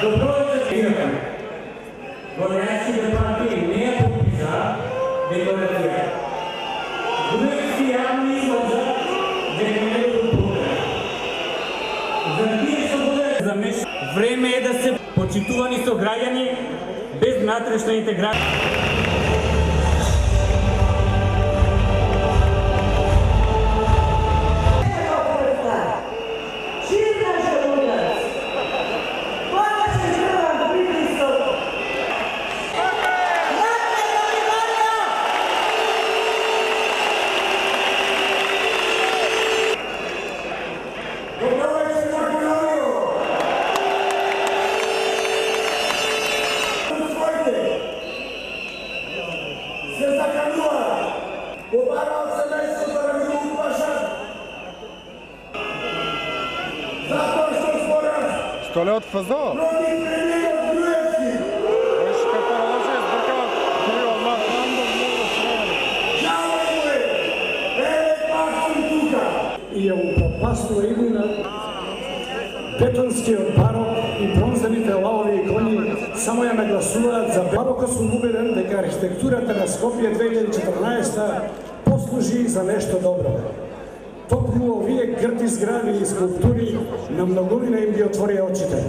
Доброволците Горянските партии не е подписа декларация. Други си явни излъжа дека не е подпука. За тие што буде замеш, време е да се почитувани со граѓани без внатрешна интеграција. Что ли от ФЗО? И ја упропастува иднина бетонскиот барок и бронзаните лавови икони само ја нагласуваат за барокот. Сум убеден дека архитектурата на Скопје 2014 послужи за нешто добро. Токму овие грди згради и скулптури на многумина им ги отворија очите.